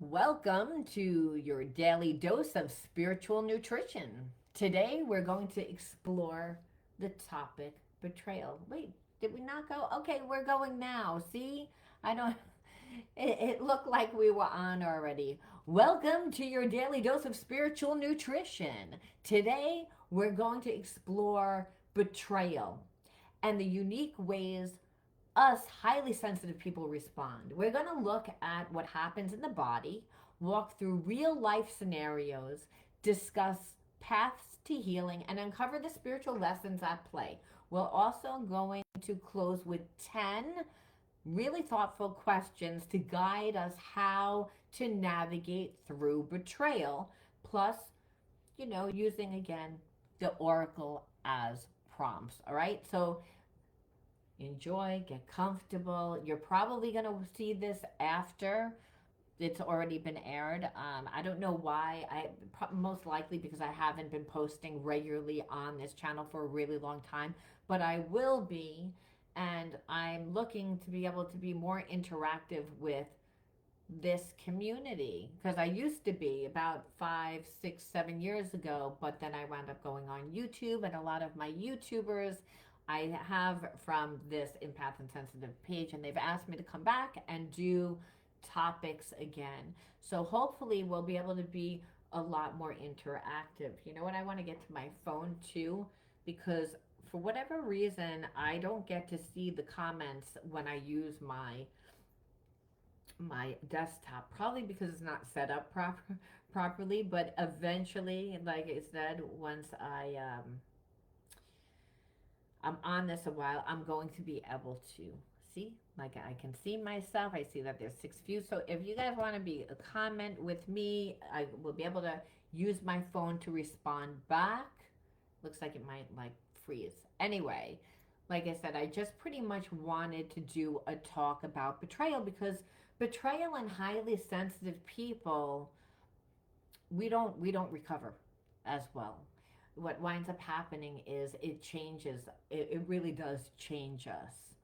Welcome to your daily dose of spiritual nutrition. Today we're going to explore the topic betrayal. Wait, did we not go? Okay, we're going now. See? I don't. It looked like we were on already. Welcome to your daily dose of spiritual nutrition. Today we're going to explore betrayal and the unique ways us highly sensitive people respond. We're going to look at what happens in the body, walk through real life scenarios, discuss paths to healing, and uncover the spiritual lessons at play. We're also going to close with 10 really thoughtful questions to guide us how to navigate through betrayal, plus, using again the oracle as prompts. All right. So enjoy, get comfortable. You're probably going to see this after it's already been aired. I don't know why. Most likely because I haven't been posting regularly on this channel for a really long time, but I will be, and I'm looking to be able to be more interactive with this community because I used to be about 5, 6, 7 years ago, but then I wound up going on YouTube, and a lot of my YouTubers I have from this empath and sensitive page, and they've asked me to come back and do topics again. So hopefully we'll be able to be a lot more interactive. You know what? I want to get to my phone too, because for whatever reason I don't get to see the comments when I use my desktop, probably because it's not set up properly. But eventually, like I said, once I'm on this a while, I'm going to be able to see, like, I can see myself. I see that there's 6 views. So if you guys want to be a comment with me, I will be able to use my phone to respond back. Looks like it might like freeze. Anyway, like I said, I just pretty much wanted to do a talk about betrayal because betrayal in highly sensitive people, we don't recover as well. What winds up happening is it changes. It really does change us.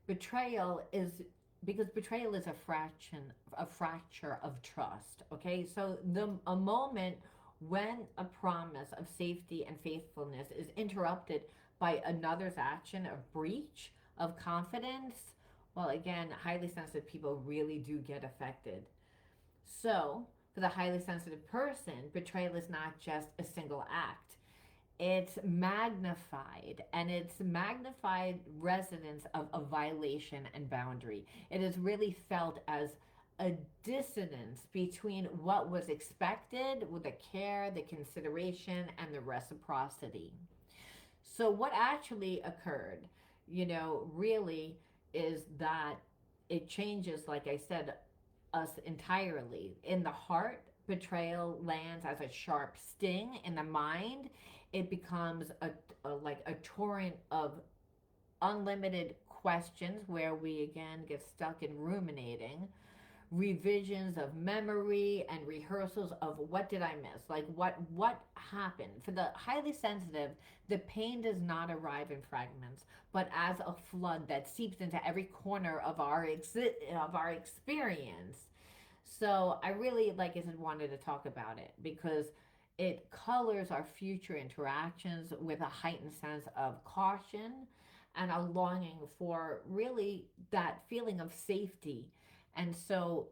Betrayal is because betrayal is a fracture of trust. Okay, so a moment when a promise of safety and faithfulness is interrupted by another's action of breach of confidence, well, again, highly sensitive people really do get affected. So, for the highly sensitive person, betrayal is not just a single act. It's magnified, and it's magnified resonance of a violation and boundary. It is really felt as a dissonance between what was expected with the care, the consideration, and the reciprocity. So, what actually occurred, really is that it changes, like I said, us entirely. In the heart, betrayal lands as a sharp sting. In the mind, it becomes like a torrent of unlimited questions where we again get stuck in ruminating, revisions of memory and rehearsals of what did I miss? Like what happened? For the highly sensitive, the pain does not arrive in fragments, but as a flood that seeps into every corner of our experience. So I really, like I said, wanted to talk about it because it colors our future interactions with a heightened sense of caution and a longing for really that feeling of safety. And so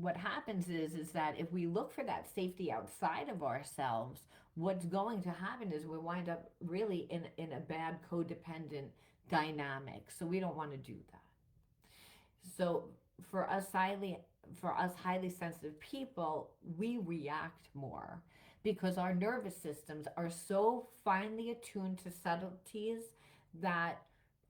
what happens is that if we look for that safety outside of ourselves, what's going to happen is we wind up really in a bad codependent dynamic. So we don't want to do that. So for us highly sensitive people, we react more because our nervous systems are so finely attuned to subtleties that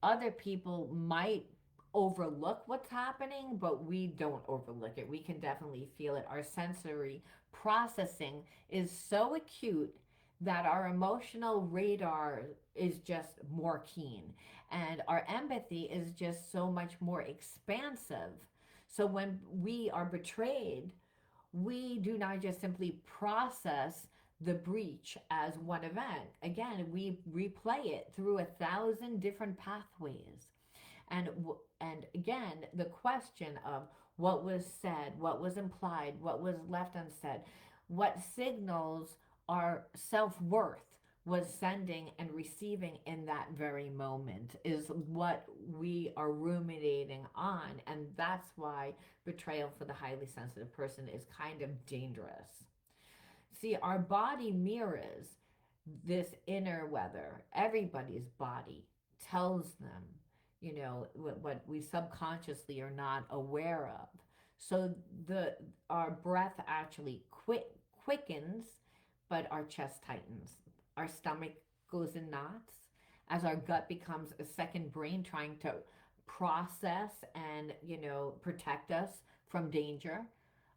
other people might overlook what's happening, but we don't overlook it. We can definitely feel it. Our sensory processing is so acute that our emotional radar is just more keen, and our empathy is just so much more expansive. So when we are betrayed, we do not just simply process the breach as one event. Again, we replay it through 1,000 different pathways. And again, the question of what was said, what was implied, what was left unsaid, what signals our self worth was sending and receiving in that very moment is what we are ruminating on. And that's why betrayal for the highly sensitive person is kind of dangerous. See, our body mirrors this inner weather. Everybody's body tells them, what we subconsciously are not aware of. So the our breath actually quickens, but our chest tightens. Our stomach goes in knots as our gut becomes a second brain trying to process and protect us from danger.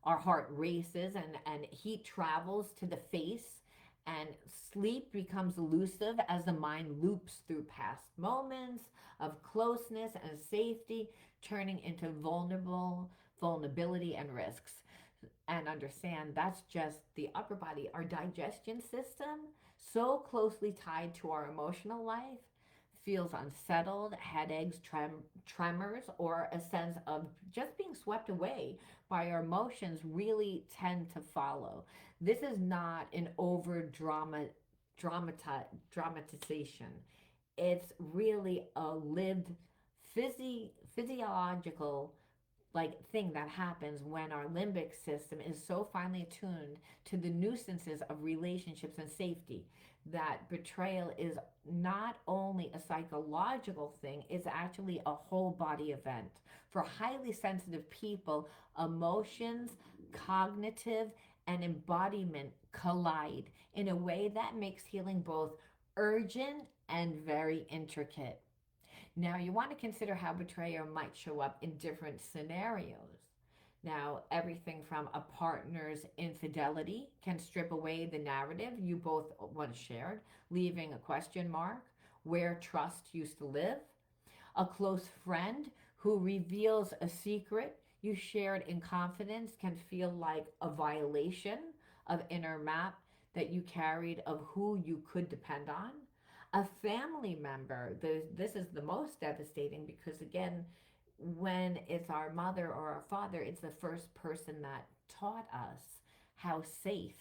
Our heart races and heat travels to the face, and sleep becomes elusive as the mind loops through past moments of closeness and safety, turning into vulnerability and risks. And understand that's just the upper body. Our digestion system, so closely tied to our emotional life, feels unsettled, headaches, tremors, or a sense of just being swept away by our emotions really tend to follow. This is not an dramatization. It's really a lived physiological thing that happens when our limbic system is so finely attuned to the nuisances of relationships and safety that betrayal is not only a psychological thing, it's actually a whole body event. For highly sensitive people, emotions, cognitive, and embodiment collide in a way that makes healing both urgent and very intricate. Now, you want to consider how betrayal might show up in different scenarios. Now, everything from a partner's infidelity can strip away the narrative you both once shared, leaving a question mark where trust used to live. A close friend who reveals a secret you shared in confidence can feel like a violation of inner map that you carried of who you could depend on. A family member, this is the most devastating because, again, when it's our mother or our father, it's the first person that taught us how safe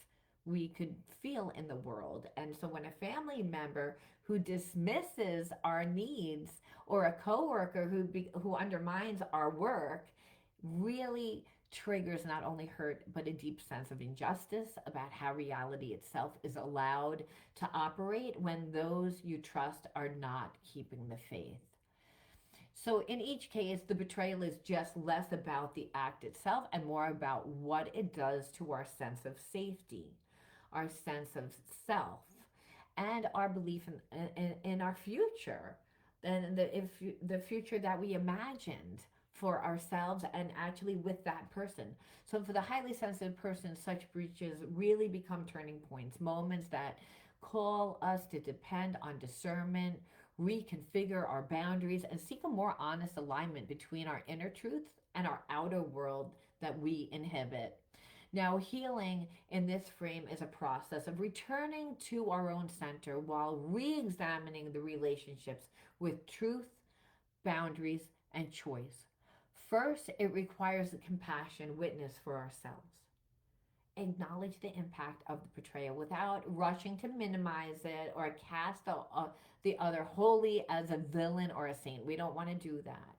we could feel in the world. And so when a family member who dismisses our needs, or a coworker who undermines our work, really triggers not only hurt but a deep sense of injustice about how reality itself is allowed to operate when those you trust are not keeping the faith. So, in each case, the betrayal is just less about the act itself and more about what it does to our sense of safety, our sense of self, and our belief in our future, and the future that we imagined for ourselves and actually with that person. So, for the highly sensitive person, such breaches really become turning points, moments that call us to depend on discernment, reconfigure our boundaries, and seek a more honest alignment between our inner truth and our outer world that we inhibit. Now, healing in this frame is a process of returning to our own center while re examining the relationships with truth, boundaries, and choice. First, it requires compassion, witness for ourselves. Acknowledge the impact of the betrayal without rushing to minimize it or cast the other wholly as a villain or a saint. We don't want to do that.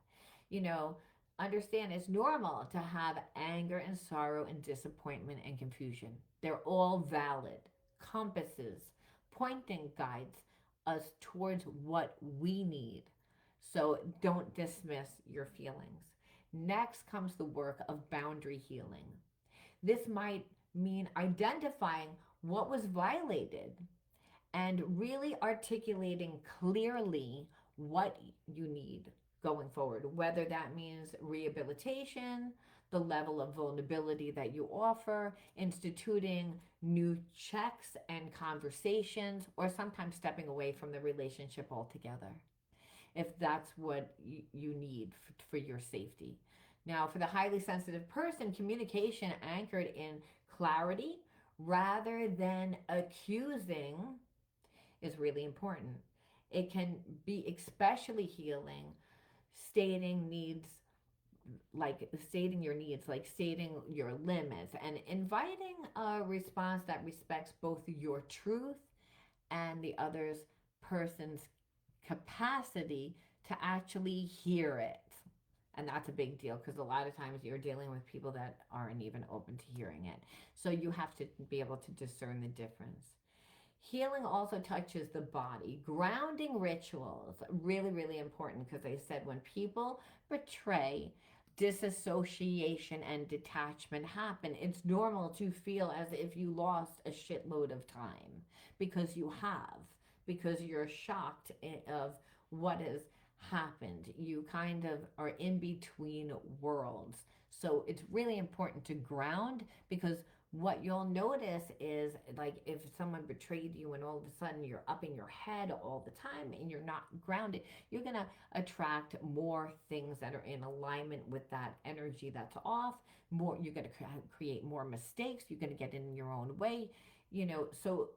You know, understand it's normal to have anger and sorrow and disappointment and confusion. They're all valid compasses, pointing guides us towards what we need. So don't dismiss your feelings. Next comes the work of boundary healing. This might mean identifying what was violated and really articulating clearly what you need going forward, whether that means rehabilitation, the level of vulnerability that you offer, instituting new checks and conversations, or sometimes stepping away from the relationship altogether if that's what you need for your safety. Now, for the highly sensitive person, communication anchored in clarity rather than accusing is really important. It can be especially healing, stating needs like stating your needs, like stating your limits, and inviting a response that respects both your truth and the other's person's capacity to actually hear it. And that's a big deal because a lot of times you're dealing with people that aren't even open to hearing it. So you have to be able to discern the difference. Healing also touches the body. Grounding rituals, really, really important because I said when people betray, disassociation and detachment happen. It's normal to feel as if you lost a shitload of time because you have, because you're shocked of what has happened. You kind of are in between worlds. So it's really important to ground because what you'll notice is like if someone betrayed you and all of a sudden you're up in your head all the time and you're not grounded, you're going to attract more things that are in alignment with that energy that's off. More, you're going to create more mistakes, you're going to get in your own way, so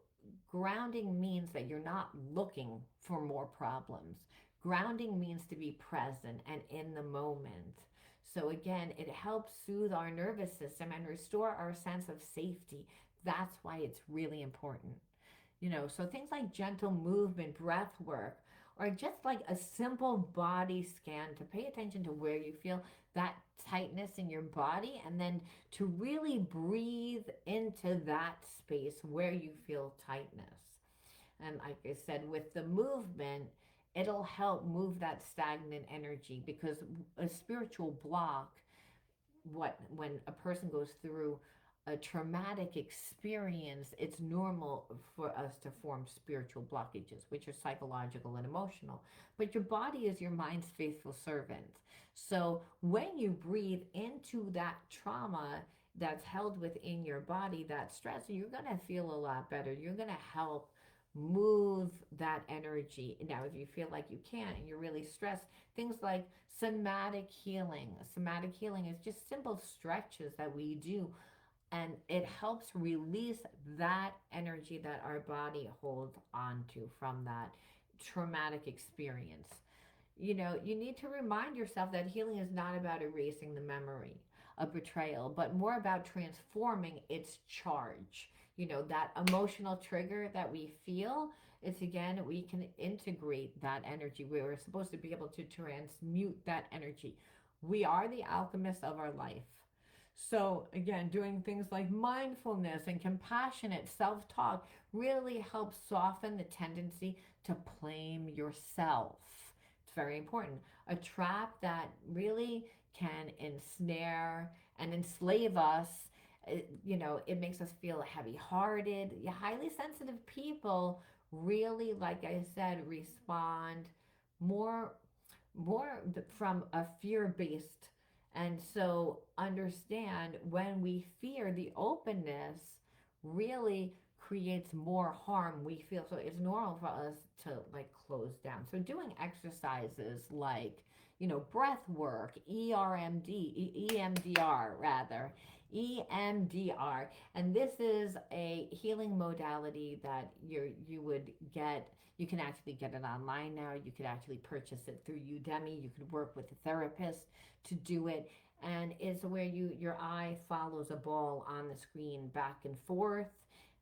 grounding means that you're not looking for more problems. Grounding means to be present and in the moment. So again, it helps soothe our nervous system and restore our sense of safety. That's why it's really important. So things like gentle movement, breath work, or just like a simple body scan to pay attention to where you feel that tightness in your body and then to really breathe into that space where you feel tightness. And like I said, with the movement, it'll help move that stagnant energy because a spiritual block, when a person goes through a traumatic experience, it's normal for us to form spiritual blockages, which are psychological and emotional. But your body is your mind's faithful servant. So when you breathe into that trauma that's held within your body, that stress, you're going to feel a lot better. You're going to help move that energy. Now, if you feel like you can't and you're really stressed, things like somatic healing. Somatic healing is just simple stretches that we do, and it helps release that energy that our body holds onto from that traumatic experience. You need to remind yourself that healing is not about erasing the memory of betrayal, but more about transforming its charge. That emotional trigger that we feel, it's again, we can integrate that energy. We're supposed to be able to transmute that energy. We are the alchemists of our life. So, again, doing things like mindfulness and compassionate self talk really helps soften the tendency to blame yourself. It's very important. A trap that really can ensnare and enslave us. It makes us feel heavy hearted. Highly sensitive people really, like I said, respond more from a fear based. And so understand when we fear, the openness really creates more harm we feel. So it's normal for us to like close down. So doing exercises like, breath work, EMDR rather, EMDR. And this is a healing modality that you would get. You can actually get it online now. You could actually purchase it through Udemy. You could work with a therapist to do it. And it's where your eye follows a ball on the screen back and forth.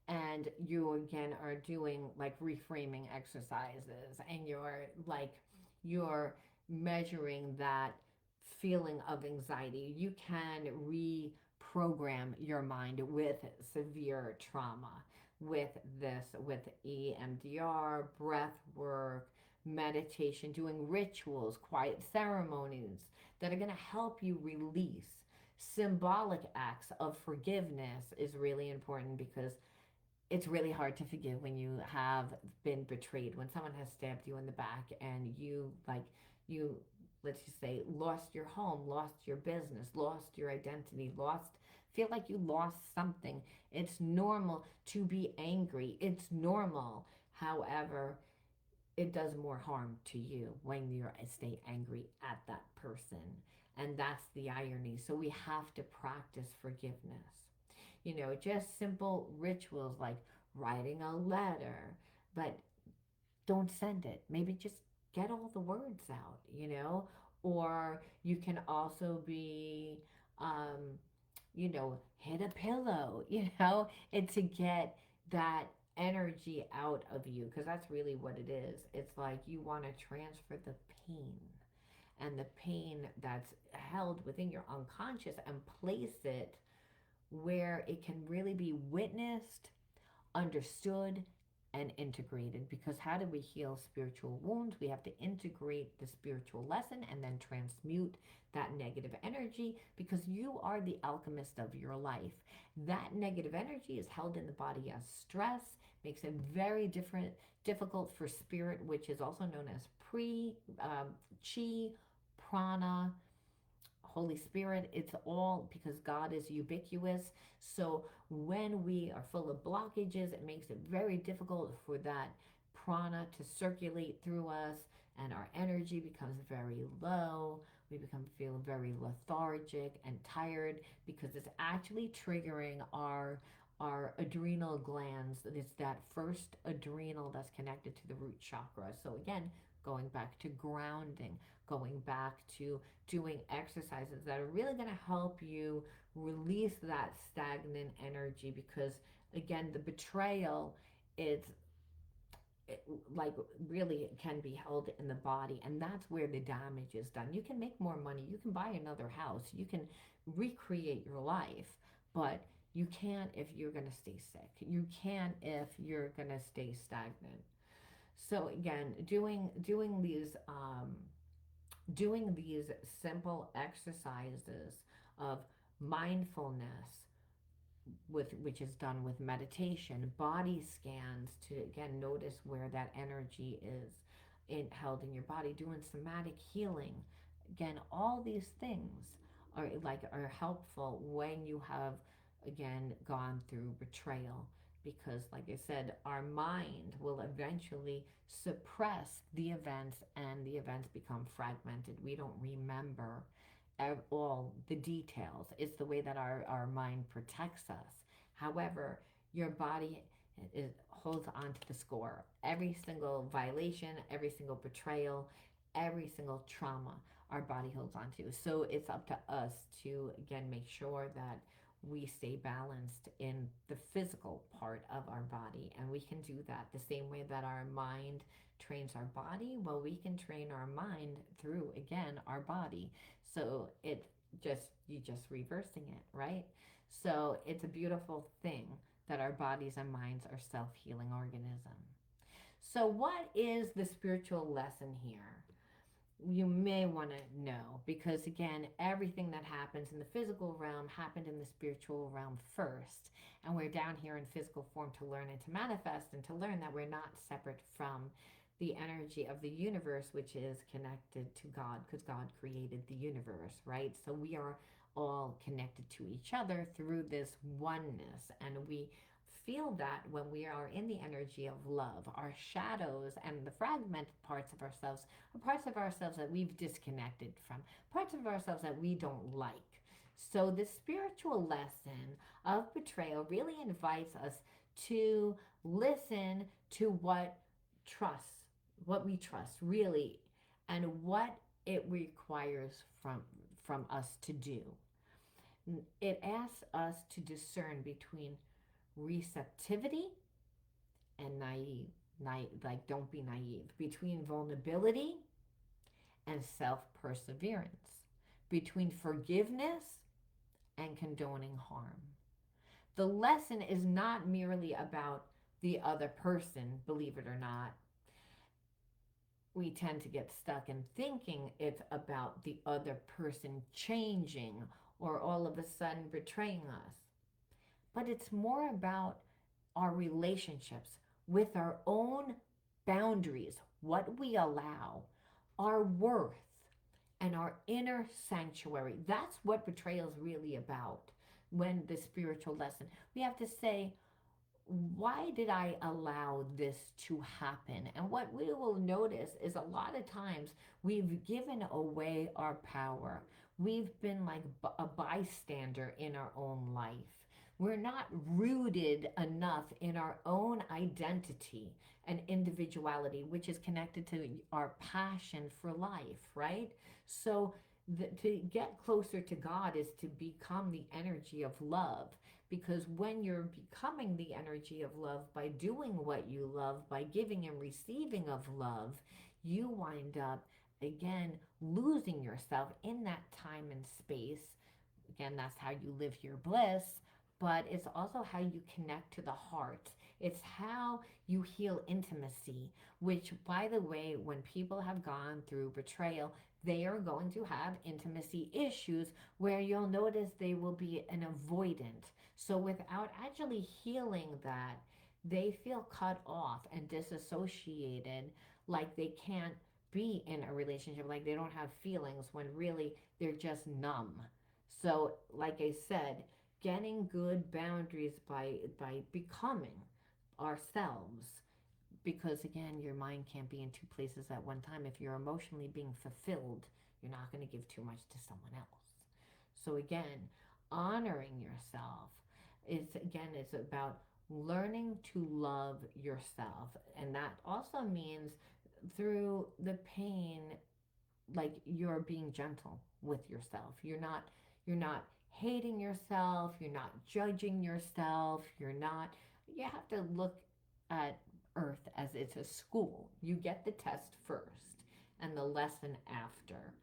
And you again are doing like reframing exercises, and you're measuring that feeling of anxiety. You can reprogram your mind with severe trauma with with EMDR, breath work, meditation, doing rituals, quiet ceremonies that are going to help you release. Symbolic acts of forgiveness is really important because it's really hard to forgive when you have been betrayed, when someone has stabbed you in the back and you let's just say lost your home, lost your business, lost your identity, feel like you lost something. It's normal to be angry. It's normal. However, it does more harm to you when you stay angry at that person. And that's the irony. So we have to practice forgiveness. Just simple rituals like writing a letter, but don't send it. Maybe just get all the words out, Or you can also be, um, hit a pillow, and to get that energy out of you, because that's really what it is. It's like you want to transfer the pain and the pain that's held within your unconscious and place it where it can really be witnessed, understood, and integrated. Because how do we heal spiritual wounds? We have to integrate the spiritual lesson and then transmute that negative energy, because you are the alchemist of your life. That negative energy is held in the body as stress, makes it very difficult for spirit, which is also known as chi, prana, Holy Spirit. It's all because God is ubiquitous. So when we are full of blockages, it makes it very difficult for that prana to circulate through us, and our energy becomes very low. We become feel very lethargic and tired, because it's actually triggering our adrenal glands. It's that first adrenal that's connected to the root chakra. So again, going back to grounding, going back to doing exercises that are really going to help you release that stagnant energy. Because again, the betrayal is, it, like, really can be held in the body, and that's where the damage is done. You can make more money, you can buy another house, you can recreate your life, but you can't if you're going to stay sick. You can't if you're going to stay stagnant. So again, doing these simple exercises of mindfulness, with which is done with meditation, body scans to again notice where that energy is held in your body, doing somatic healing. Again, all these things are helpful when you have again gone through betrayal, because like I said, our mind will eventually suppress the events, and the events become fragmented. We don't remember all the details. It's the way that our mind protects us. However, your body holds on to the score. Every single violation, every single betrayal, every single trauma, our body holds on to. So it's up to us to, again, make sure that we stay balanced in the physical part of our body. And we can do that the same way that our mind trains our body. Well, we can train our mind through, again, our body. So you just reversing it, right? So it's a beautiful thing that our bodies and minds are self-healing organism. So what is the spiritual lesson here? You may want to know, because again, everything that happens in the physical realm happened in the spiritual realm first, and we're down here in physical form to learn and to manifest, and to learn that we're not separate from the energy of the universe, which is connected to God, because God created the universe, right? So we are all connected to each other through this oneness, and we feel that when we are in the energy of love. Our shadows and the fragmented parts of ourselves are parts of ourselves that we've disconnected from, parts of ourselves that we don't like. So the spiritual lesson of betrayal really invites us to listen to what we trust really, and what it requires from us to do. It asks us to discern between receptivity and like, don't be naive, between vulnerability and self-perseverance, between forgiveness and condoning harm. The lesson is not merely about the other person. Believe it or not, we tend to get stuck in thinking it's about the other person changing or all of a sudden betraying us. But it's more about our relationships with our own boundaries, what we allow, our worth, and our inner sanctuary. That's what betrayal is really about. When the spiritual lesson, we have to say, why did I allow this to happen? And what we will notice is a lot of times we've given away our power. We've been like a bystander in our own life. We're not rooted enough in our own identity and individuality, which is connected to our passion for life, right? So to get closer to God is to become the energy of love. Because when you're becoming the energy of love by doing what you love, by giving and receiving of love, you wind up again losing yourself in that time and space. Again, that's how you live your bliss, but it's also how you connect to the heart. It's how you heal intimacy, which, by the way, when people have gone through betrayal, they are going to have intimacy issues where you'll notice they will be an avoidant. So, without actually healing that, they feel cut off and disassociated, like they can't be in a relationship, like they don't have feelings when really they're just numb. So, like I said, getting good boundaries by becoming ourselves, because again, your mind can't be in two places at one time. If you're emotionally being fulfilled, you're not going to give too much to someone else. So again, honoring yourself is, again, it's about learning to love yourself, and that also means through the pain, like you're being gentle with yourself. You're not hating yourself, you're not judging yourself, you have to look at earth as it's a school. You get the test first and the lesson after.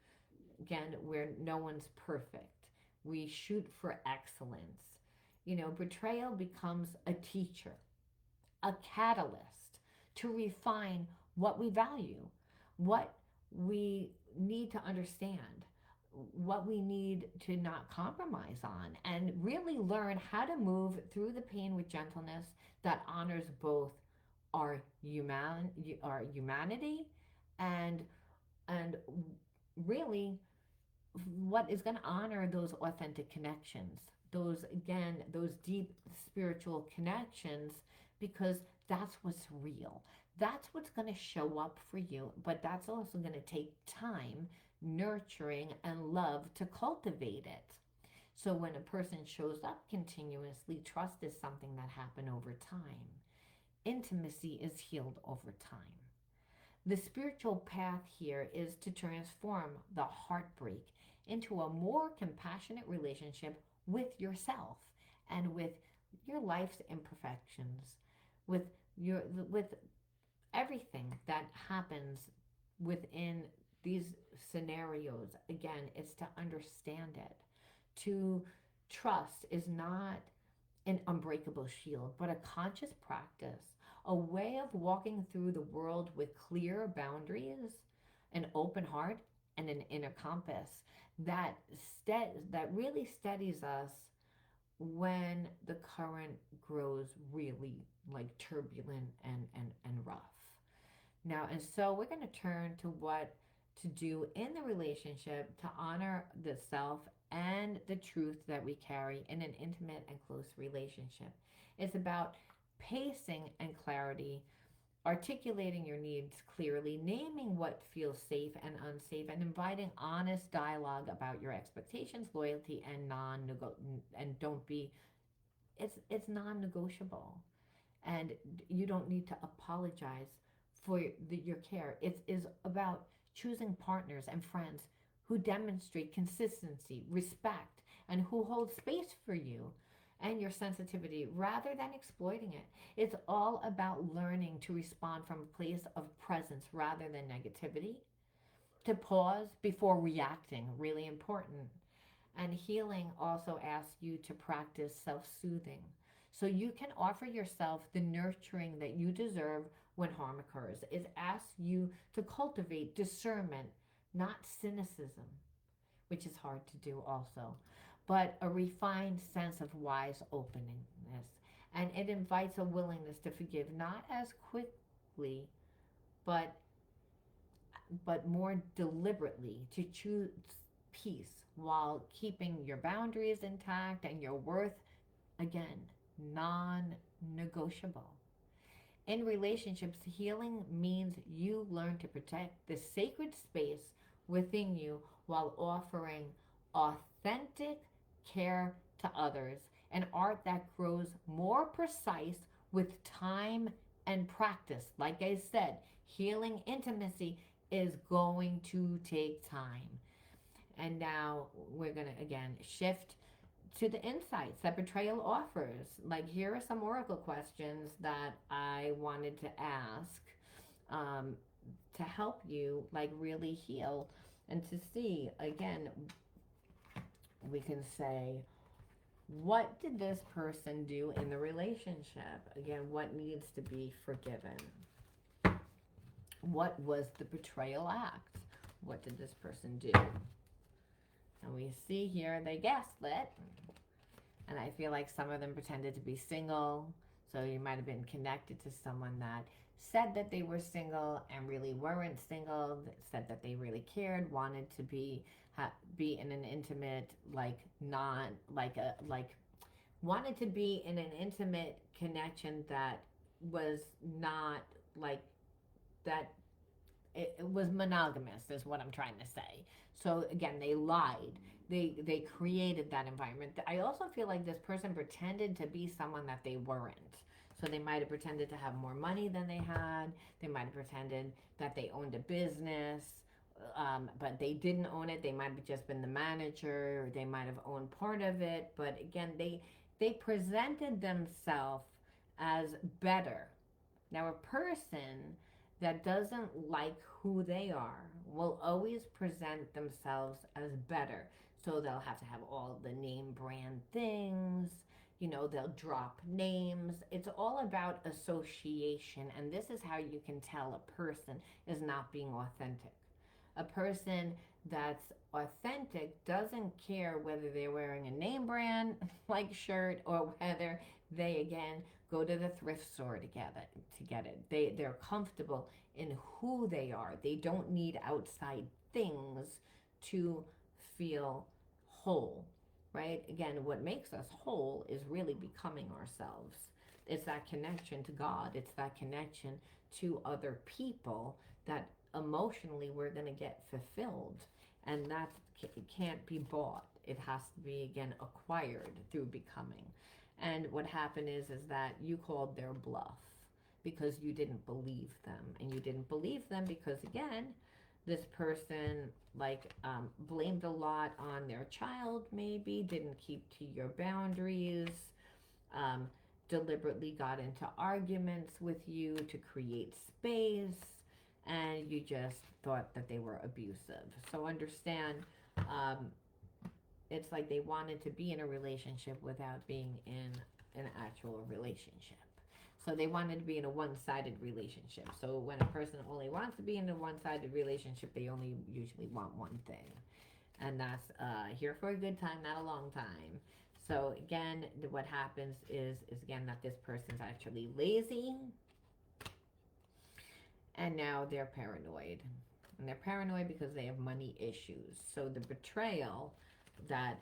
Again, where no one's perfect. We shoot for excellence. Betrayal becomes a teacher, a catalyst to refine what we value, what we need to understand, what we need to not compromise on, and really learn how to move through the pain with gentleness that honors both our our humanity and and really what is going to honor those authentic connections, those, again, those deep spiritual connections, because that's what's real. That's what's going to show up for you, but that's also going to take time, nurturing, and love to cultivate it. So when a person shows up continuously, trust is something that happened over time. Intimacy is healed over time. The spiritual path here is to transform the heartbreak into a more compassionate relationship with yourself and with your life's imperfections, with with everything that happens within these scenarios. Again, it's to understand it. To trust is not an unbreakable shield, but a conscious practice, a way of walking through the world with clear boundaries, an open heart, and an inner compass that that really steadies us when the current grows really like turbulent and rough. Now, and so we're going to turn to what to do in the relationship to honor the self and the truth that we carry in an intimate and close relationship. It's about pacing and clarity, articulating your needs clearly, naming what feels safe and unsafe, and inviting honest dialogue about your expectations, loyalty, and and don't be it's non-negotiable, and you don't need to apologize for your care. It is about choosing partners and friends who demonstrate consistency, respect, and who hold space for you and your sensitivity rather than exploiting it. It's all about learning to respond from a place of presence rather than negativity, to pause before reacting, really important. And healing also asks you to practice self soothing so you can offer yourself the nurturing that you deserve when harm occurs. It asks you to cultivate discernment, not cynicism, which is hard to do also, but a refined sense of wise openness. And it invites a willingness to forgive, not as quickly, but more deliberately, to choose peace while keeping your boundaries intact and your worth, again, non negotiable. In relationships, healing means you learn to protect the sacred space within you while offering authentic care to others. an art that grows more precise with time and practice. Like I said, healing intimacy is going to take time. And now we're going to again shift to the insights that betrayal offers. Like, here are some oracle questions that I wanted to ask, um, to help you, like, really heal and to see again. We can say, what did this person do in the relationship? Again, what needs to be forgiven? What was the betrayal act? What did this person do? And we see here they gaslit. And I feel like some of them pretended to be single. So you might have been connected to someone that said that they were single and really weren't single, said that they really cared, wanted to be in an intimate, like, not like a like wanted to be in an intimate connection that was not like that. It was monogamous is what I'm trying to say. So again, they lied. They created that environment. I also feel like this person pretended to be someone that they weren't. So they might have pretended to have more money than they had. They might have pretended that they owned a business, but they didn't own it. They might have just been the manager, or they might have owned part of it. But again, they presented themselves as better. Now, a person that doesn't like who they are will always present themselves as better. So they'll have to have all the name brand things, they'll drop names. It's all about association. And this is how you can tell a person is not being authentic. A person that's authentic doesn't care whether they're wearing a name brand like shirt or whether they again go to the thrift store to get it. They're comfortable in who they are. They don't need outside things to feel whole, right? Again, what makes us whole is really becoming ourselves. It's that connection to God. It's that connection to other people that emotionally we're going to get fulfilled. And that can't be bought. It has to be, again, acquired through becoming. And what happened is that you called their bluff because you didn't believe them. And you didn't believe them because, again, this person blamed a lot on their child, maybe, didn't keep to your boundaries, deliberately got into arguments with you to create space, and you just thought that they were abusive. So understand, it's like they wanted to be in a relationship without being in an actual relationship. So they wanted to be in a one-sided relationship. So when a person only wants to be in a one-sided relationship, they only usually want one thing. And that's here for a good time, not a long time. So again, what happens is again that this person's actually lazy. And now they're paranoid. And they're paranoid because they have money issues. So the betrayal that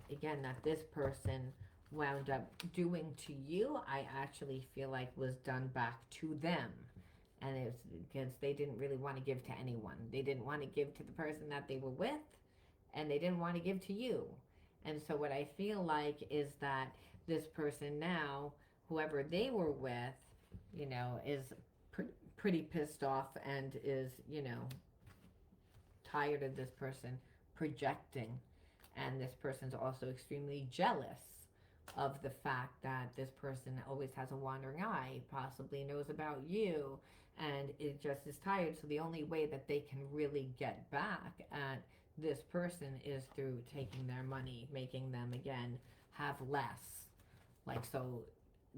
this person wound up doing to you, I actually feel like was done back to them. And it's because they didn't really want to give to anyone. They didn't want to give to the person that they were with, and they didn't want to give to you. And so what I feel like is that this person now, whoever they were with, is pretty pissed off and is, tired of this person projecting. And this person's also extremely jealous of the fact that this person always has a wandering eye, possibly knows about you, and it just is tired. So the only way that they can really get back at this person is through taking their money, making them again have less. So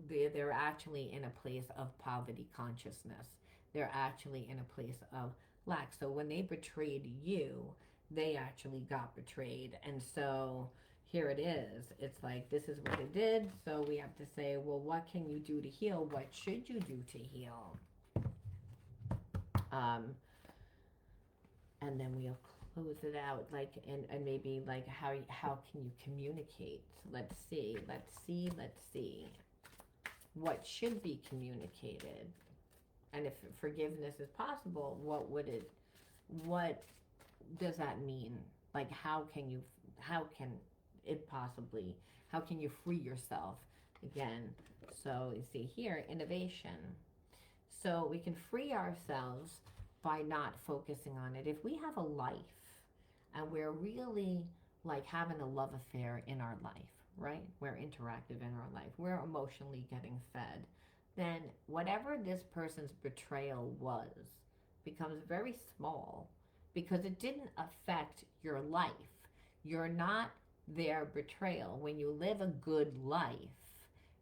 they're actually in a place of poverty consciousness. They're actually in a place of lack. So when they betrayed you, they actually got betrayed. And so here it is. It's like, this is what they did. So we have to say, well, what can you do to heal? What should you do to heal? And then we'll close it out, and maybe how can you communicate? Let's see. What should be communicated? And if forgiveness is possible, what does that mean? How can you free yourself again. So you see here, innovation. So we can free ourselves by not focusing on it. If we have a life and we're really like having a love affair in our life, right? We're interactive in our life, we're emotionally getting fed, then whatever this person's betrayal was becomes very small because it didn't affect your life. You're not their betrayal. When you live a good life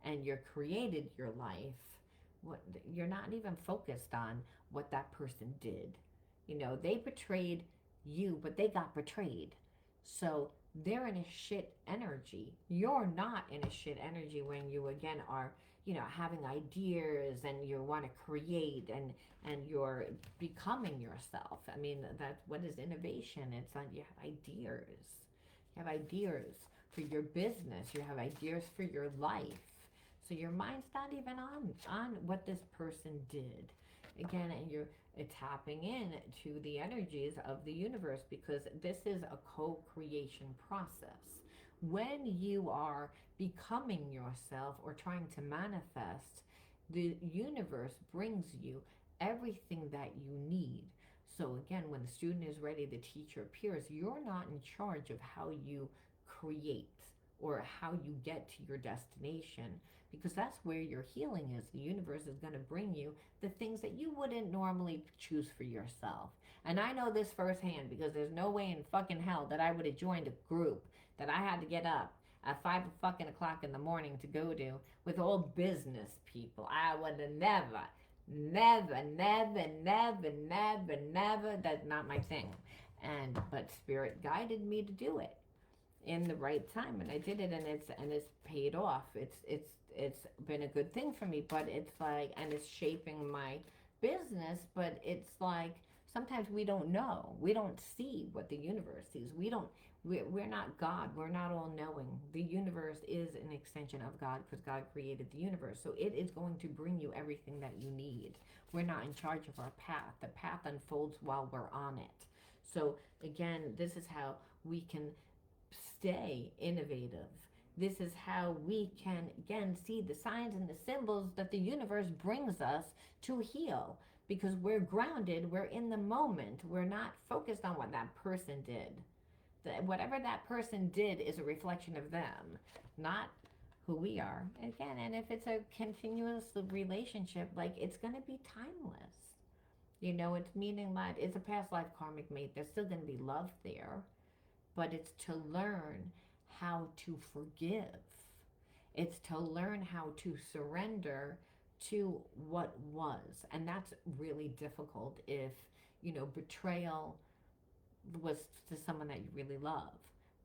and you're created your life, what, you're not even focused on what that person did. You know, they betrayed you, but they got betrayed. So they're in a shit energy. You're not in a shit energy when you again are, having ideas and you want to create and you're becoming yourself. I mean, that's what is innovation. It's on you have ideas. You have ideas for your business. You have ideas for your life. So your mind's not even on what this person did. Again, and you're tapping in to the energies of the universe because this is a co-creation process. When you are becoming yourself or trying to manifest, the universe brings you everything that you need. So again, when the student is ready, the teacher appears. You're not in charge of how you create or how you get to your destination because that's where your healing is. The universe is going to bring you the things that you wouldn't normally choose for yourself. And I know this firsthand because there's no way in fucking hell that I would have joined a group that I had to get up at 5 o'clock in the morning to go to with all business people. I would have never, never, never, never, never, never. That's not my thing. But spirit guided me to do it in the right time, and I did it, and it's paid off. It's been a good thing for me, but it's like, and it's shaping my business, but it's like sometimes we don't know, we don't see what the universe sees. We're not God, we're not all knowing. The universe is an extension of God because God created the universe, so it is going to bring you everything that you need. We're not in charge of our path. The path unfolds while we're on it. So again, this is how we can stay innovative. This is how we can, again, see the signs and the symbols that the universe brings us to heal because we're grounded, we're in the moment, we're not focused on what that person did. Whatever that person did is a reflection of them, not who we are. Again, and if it's a continuous relationship, like it's going to be timeless. It's meaning that it's a past life karmic mate. There's still going to be love there, but it's to learn how to forgive. It's to learn how to surrender to what was. And that's really difficult if, betrayal was to someone that you really love.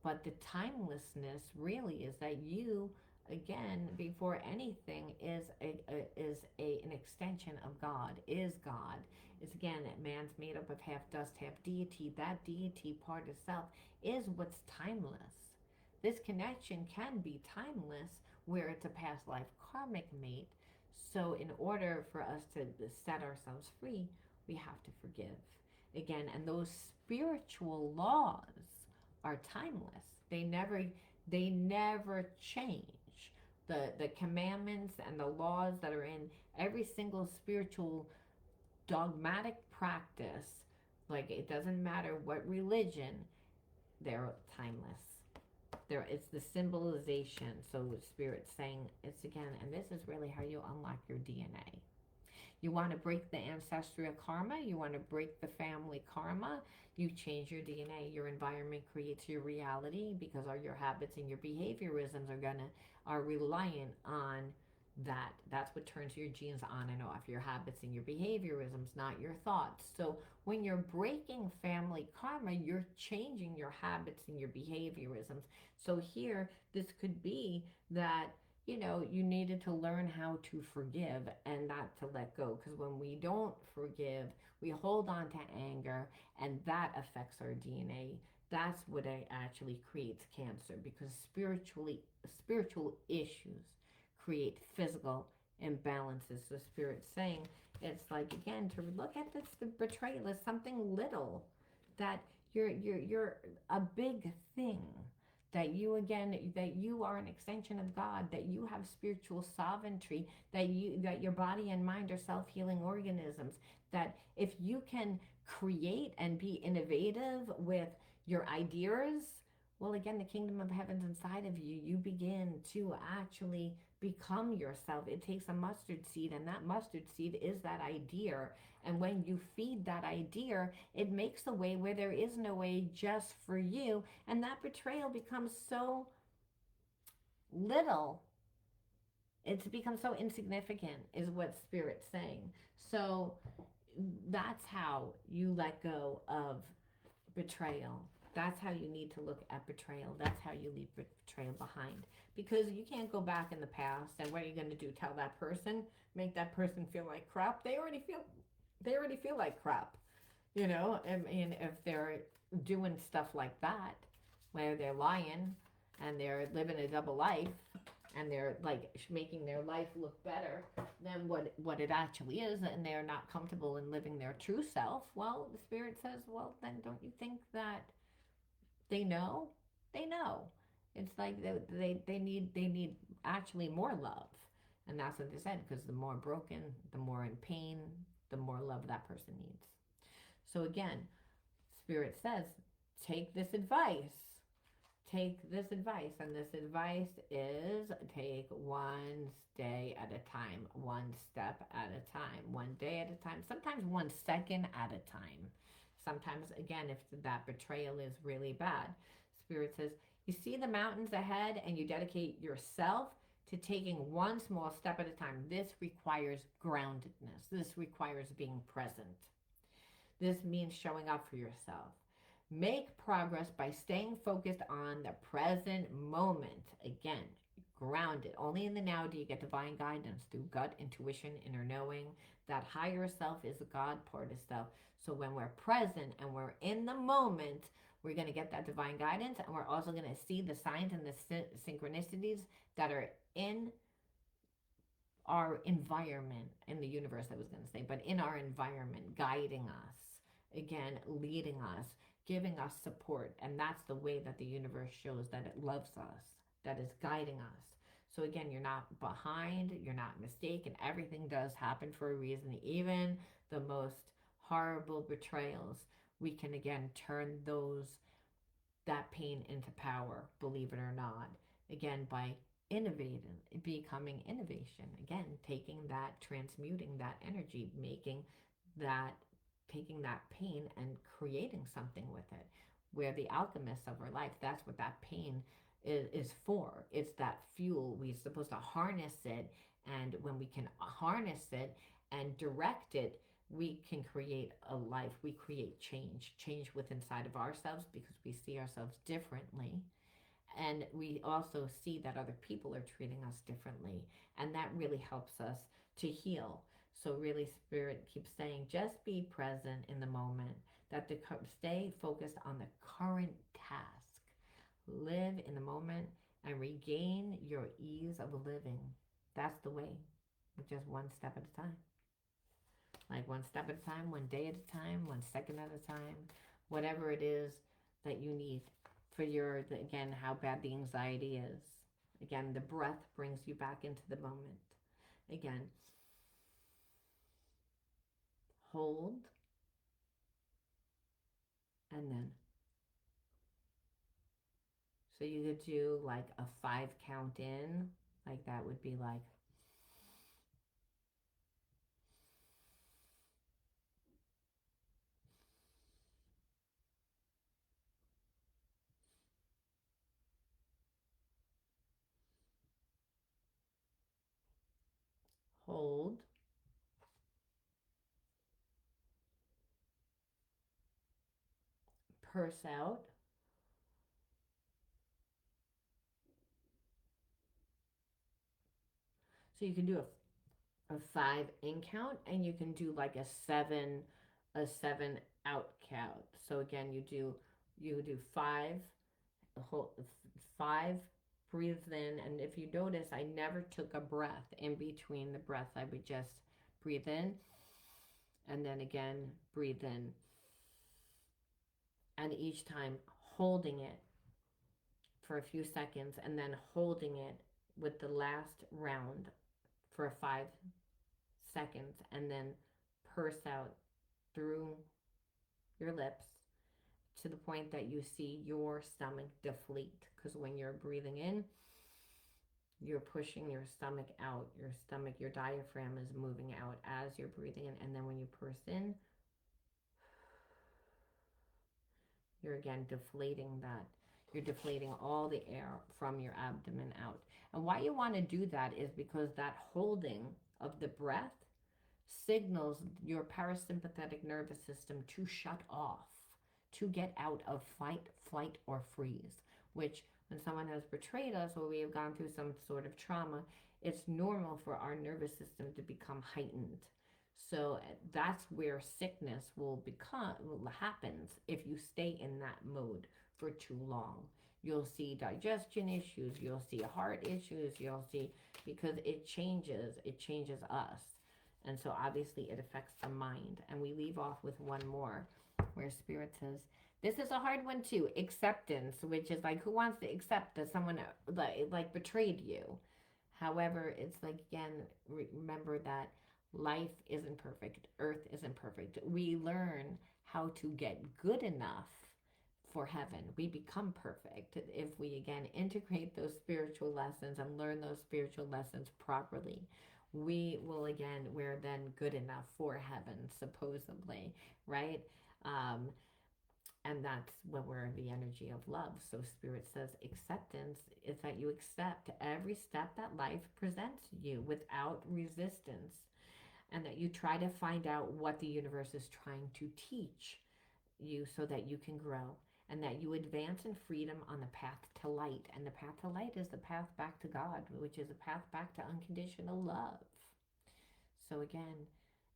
But the timelessness really is that you, again, before anything, an extension of God. Is God. Is again, man's made up of half dust, half deity. That deity part of self is what's timeless. This connection can be timeless, where it's a past life karmic mate. So, in order for us to set ourselves free, we have to forgive again, and those spiritual laws are timeless. They never change. The commandments and the laws that are in every single spiritual dogmatic practice, like it doesn't matter what religion, they're timeless. It's the symbolization. So spirit's saying it's again, and this is really how you unlock your DNA. You want to break the ancestral karma. You want to break the family karma. You change your DNA. Your environment creates your reality because all your habits and your behaviorisms are reliant on that. That's what turns your genes on and off. Your habits and your behaviorisms, not your thoughts. So when you're breaking family karma, you're changing your habits and your behaviorisms. So here, this could be that you needed to learn how to forgive and not to let go. Because when we don't forgive, we hold on to anger, and that affects our DNA. That's what actually creates cancer, because spiritual issues create physical imbalances. So spirit's saying it's like, again, to look at this, the betrayal as something little, that you're a big thing that you, again, that you are an extension of God, that you have spiritual sovereignty, that your body and mind are self-healing organisms, that if you can create and be innovative with your ideas, well, again, the kingdom of heaven's inside of you. You begin to actually become yourself. It takes a mustard seed, and that mustard seed is that idea. And when you feed that idea, it makes a way where there is no way just for you. And that betrayal becomes so little. It's become so insignificant, is what Spirit's saying. So that's how you let go of betrayal. That's how you need to look at betrayal. That's how you leave betrayal behind. Because you can't go back in the past, and what are you going to do? Tell that person, make that person feel like crap? They already feel like crap. I mean, if they're doing stuff like that, where they're lying and they're living a double life, and they're like making their life look better than what it actually is, and they're not comfortable in living their true self, well, the Spirit says, well, then don't you think that they know? They know. It's like they need actually more love. And that's what they said, because the more broken, the more in pain, the more love that person needs. So again, Spirit says, take this advice. Take this advice. And this advice is, take one day at a time, one step at a time, one day at a time, sometimes 1 second at a time. Sometimes, again, if that betrayal is really bad, Spirit says, you see the mountains ahead and you dedicate yourself to taking one small step at a time. This requires groundedness. This requires being present. This means showing up for yourself. Make progress by staying focused on the present moment. Again, grounded. Only in the now do you get divine guidance through gut, intuition, inner knowing. That higher self is the God part of self. So when we're present and we're in the moment, we're going to get that divine guidance, and we're also going to see the signs and the synchronicities that are in our environment, in the universe, I was going to say, but in our environment, guiding us, again, leading us, giving us support. And that's the way that the universe shows that it loves us, that is guiding us. So again, you're not behind, you're not mistaken. Everything does happen for a reason. Even the most horrible betrayals, we can again turn that pain into power, believe it or not. Again, by innovating, becoming innovation. Again, taking that, transmuting that energy, that, taking that pain and creating something with it. We're the alchemists of our life. That's what that pain is for. It's that fuel. We're supposed to harness it. And when we can harness it and direct it, we can create a life. We create change within inside of ourselves, because we see ourselves differently. And we also see that other people are treating us differently. And that really helps us to heal. So really, Spirit keeps saying, just be present in the moment, that stay focused on the current task. Live in the moment and regain your ease of living. That's the way, just one step at a time. Like one step at a time, one day at a time, 1 second at a time, whatever it is that you need for again, how bad the anxiety is. Again, the breath brings you back into the moment. Again, hold, and then. So you could do like a 5 count in, like that would be like, hold, purse out, so you can do a 5 in count, and you can do like a seven out count. So again, you do hold 5, breathe in. And if you notice, I never took a breath in between the breaths. I would just breathe in, and then again breathe in, and each time holding it for a few seconds and then holding it with the last round for 5 seconds, and then purse out through your lips to the point that you see your stomach deflate. Because when you're breathing in, you're pushing your stomach out. Your stomach, your diaphragm is moving out as you're breathing in. And then when you purse in, you're again deflating that. You're deflating all the air from your abdomen out. And why you want to do that is because that holding of the breath signals your parasympathetic nervous system to shut off, to get out of fight, flight, or freeze, which when someone has betrayed us or we have gone through some sort of trauma, it's normal for our nervous system to become heightened. So that's where sickness happens if you stay in that mode for too long. You'll see digestion issues, you'll see heart issues, you'll see, because it changes us. And so obviously it affects the mind. And we leave off with one more where Spirit says, this is a hard one too, acceptance, which is like, who wants to accept that someone like betrayed you? However, it's like, again, remember that life isn't perfect, earth isn't perfect. We learn how to get good enough for heaven. We become perfect if we again integrate those spiritual lessons and learn those spiritual lessons properly. We will again, we're then good enough for heaven, supposedly, right? And that's when we're in the energy of love. So Spirit says acceptance is that you accept every step that life presents you without resistance, and that you try to find out what the universe is trying to teach you so that you can grow, and that you advance in freedom on the path to light. And the path to light is the path back to God, which is a path back to unconditional love. So again,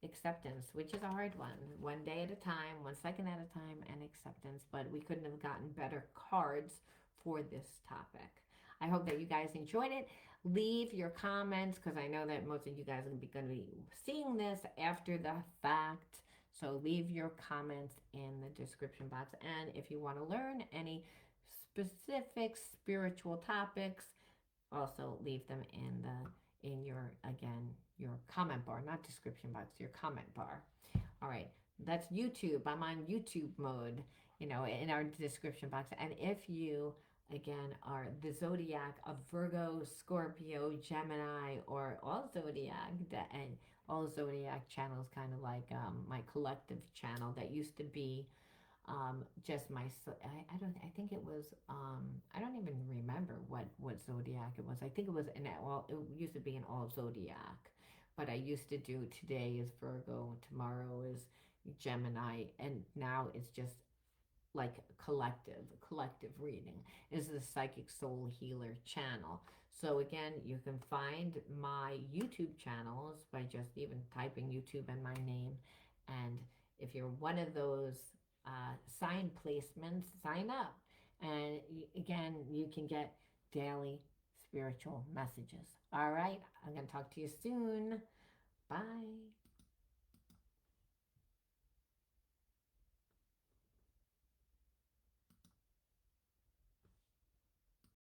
acceptance, which is a hard one day at a time, 1 second at a time, and acceptance. But we couldn't have gotten better cards for this topic. I hope that you guys enjoyed it. Leave your comments, because I know that most of you guys are going to be seeing this after the fact. So leave your comments in the description box. And if you want to learn any specific spiritual topics, also leave them in your, again, your comment bar, not description box, your comment bar. All right, that's YouTube. I'm on YouTube mode, in our description box. And if you, again, are the zodiac of Virgo, Scorpio, Gemini, or all zodiac, and all zodiac channels, kind of like my collective channel that used to be just my, I think it was, I don't even remember what zodiac it was. I think it was it used to be an all zodiac, but I used to do today is Virgo, tomorrow is Gemini, and now it's just like collective reading is the Psychic Soul Healer channel. So again, you can find my YouTube channels by just even typing YouTube and my name. And if you're one of those sign placements, sign up. And again, you can get daily spiritual messages. All right, I'm going to talk to you soon. Bye.